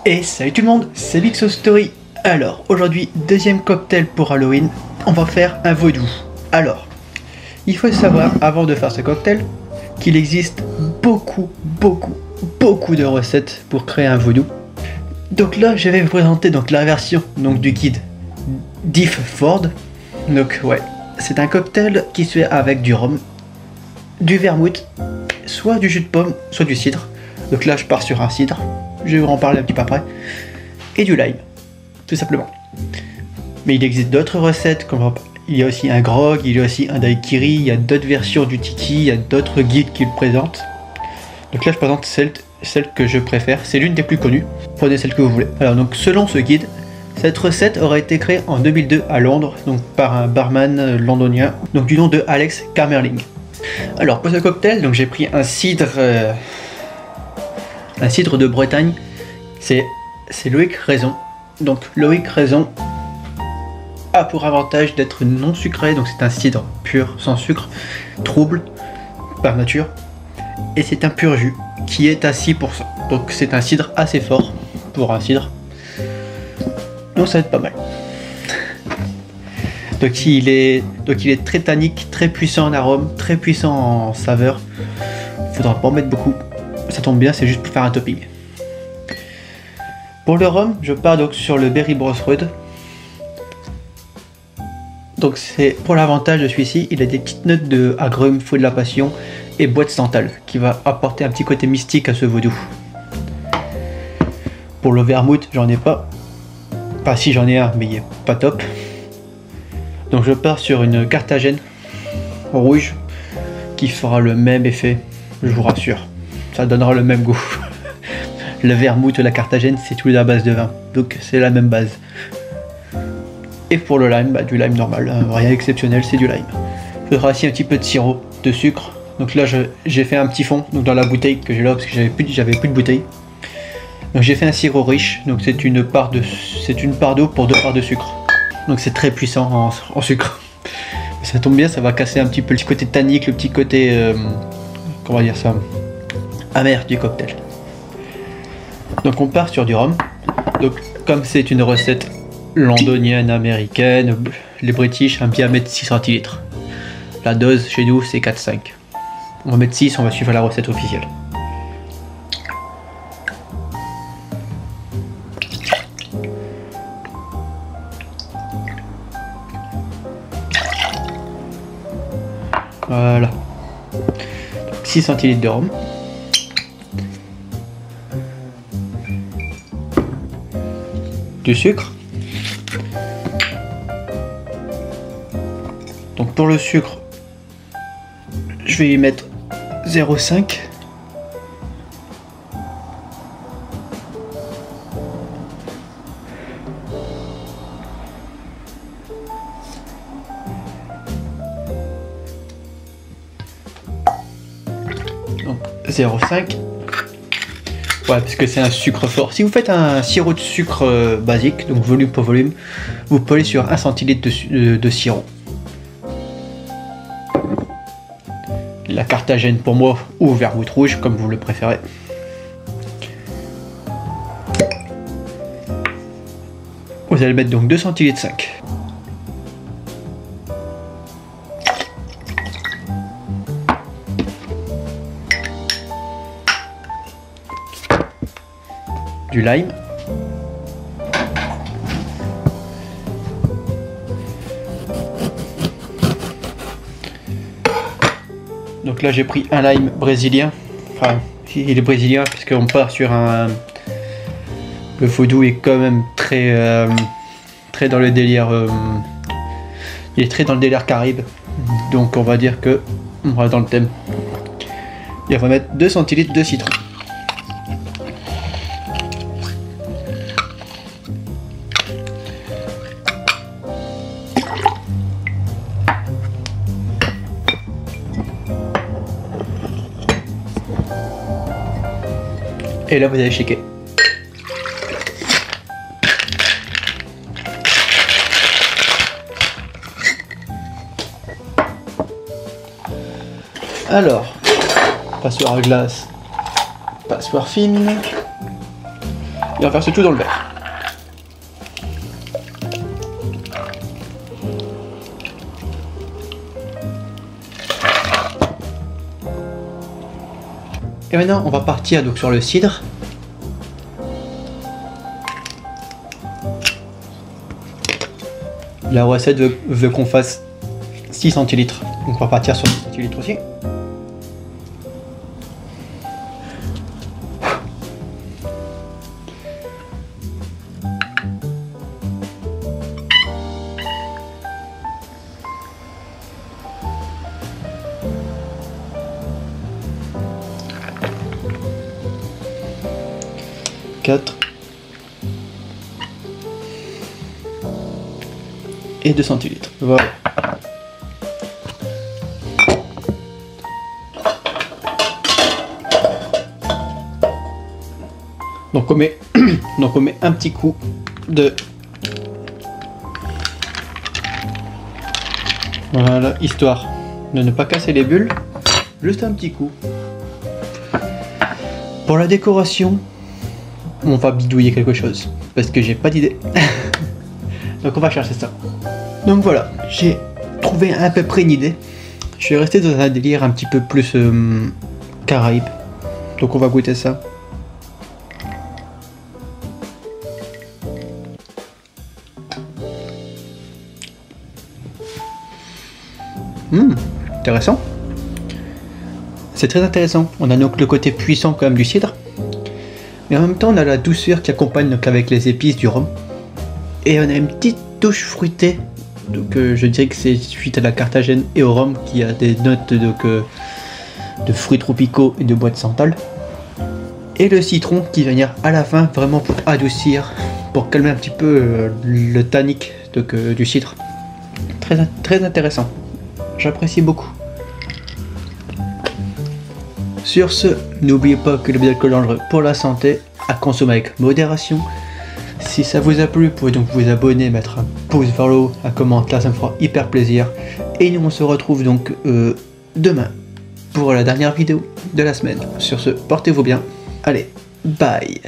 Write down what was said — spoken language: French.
Et salut tout le monde, c'est Big Story. Alors, aujourd'hui, deuxième cocktail pour Halloween, on va faire un vaudou. Alors, il faut savoir, avant de faire ce cocktail, qu'il existe beaucoup de recettes pour créer un vaudou. Donc là, je vais vous présenter la version du guide Diff Ford. Donc ouais, c'est un cocktail qui se fait avec du rhum, du vermouth, soit du jus de pomme, soit du cidre. Donc là, je pars sur un cidre. Je vais vous en parler un petit peu après. Et du lime, tout simplement. Mais il existe d'autres recettes, comme il y a aussi un grog, il y a aussi un daiquiri, il y a d'autres versions du tiki, il y a d'autres guides qui le présentent. Donc là, je présente celle que je préfère. C'est l'une des plus connues. Prenez celle que vous voulez. Alors donc, selon ce guide, cette recette aurait été créée en 2002 à Londres, donc par un barman londonien, donc du nom de Alex Kamerling. Alors pour ce cocktail, donc j'ai pris un cidre de Bretagne. C'est Loïc Raison. Donc Loïc Raison a pour avantage d'être non sucré, donc c'est un cidre pur, sans sucre, trouble par nature, et c'est un pur jus qui est à 6%. Donc c'est un cidre assez fort pour un cidre. Donc ça va être pas mal. Donc il est très tannique, très puissant en arôme, très puissant en saveur. Faudra pas en mettre beaucoup. Ça tombe bien, c'est juste pour faire un topping. Pour le rhum, je pars donc sur le Berry Brosserood. Donc c'est pour l'avantage de celui-ci, il a des petites notes de agrumes, feu de la passion et bois de santal qui va apporter un petit côté mystique à ce vaudou. Pour le vermouth, j'en ai pas. Enfin si, j'en ai un, mais il est pas top. Donc je pars sur une Carthagène rouge qui fera le même effet, je vous rassure. Ça donnera le même goût. Le vermouth, la Carthagène, c'est tout à base de vin, donc c'est la même base. Et pour le lime, du lime normal, rien d'exceptionnel, c'est du lime. Il faudra aussi un petit peu de sirop, de sucre. Donc là, j'ai fait un petit fond donc dans la bouteille que j'ai là parce que j'avais plus de bouteille. Donc j'ai fait un sirop riche, donc c'est une part d'eau pour 2 parts de sucre. Donc c'est très puissant en sucre. Ça tombe bien, ça va casser un petit peu le petit côté tannique, le petit côté, comment dire ça, amer du cocktail. Donc on part sur du rhum. Donc comme c'est une recette londonienne, américaine, les British aiment bien mettre 6 centilitres. La dose chez nous c'est 4-5. On va mettre 6, on va suivre la recette officielle. Voilà. Donc 6 centilitres de rhum. Du sucre. Donc pour le sucre, je vais y mettre 0,5. Donc 0,5. Ouais, parce que c'est un sucre fort. Si vous faites un sirop de sucre basique, donc volume pour volume, vous pouvez aller sur 1 centilitre de sirop. La Carthagène pour moi, ou vermouth rouge, comme vous le préférez. Vous allez mettre donc 2 centilitres 5. Du lime. Donc là j'ai pris un lime brésilien. Enfin, il est brésilien parce qu'on part sur un... Le vaudou est quand même très dans le délire... Il est très dans le délire caribe. Donc on va dire que... On va dans le thème. Et on va mettre 2 centilitres de citron. Et là vous allez shaker. Alors, passoire à glace, passoire fine. Et on va verser tout dans le verre. Et maintenant, on va partir donc sur le cidre. La recette veut qu'on fasse 6 centilitres. Donc on va partir sur 6 centilitres aussi. Et 2 centilitres. Voilà. Donc on met, un petit coup de... Voilà, histoire de ne pas casser les bulles. Juste un petit coup. Pour la décoration, on va bidouiller quelque chose. Parce que j'ai pas d'idée. Donc on va chercher ça. Donc voilà, j'ai trouvé à peu près une idée. Je suis resté dans un délire un petit peu plus Caraïbes. Donc on va goûter ça. Intéressant. C'est très intéressant. On a donc le côté puissant quand même du cidre. Mais en même temps on a la douceur qui accompagne donc avec les épices du rhum. Et on a une petite touche fruitée. Donc je dirais que c'est suite à la Carthagène et au rhum qui a des notes donc, de fruits tropicaux et de bois de santal. Et le citron qui va venir à la fin vraiment pour adoucir, pour calmer un petit peu le tannique donc, du cidre. Très intéressant. J'apprécie beaucoup. Sur ce, n'oubliez pas que le l'alcool est dangereux pour la santé, à consommer avec modération. Si ça vous a plu, vous pouvez donc vous abonner, mettre un pouce vers le haut, un commentaire, ça me fera hyper plaisir. Et nous on se retrouve donc demain pour la dernière vidéo de la semaine. Sur ce, portez-vous bien. Allez, bye.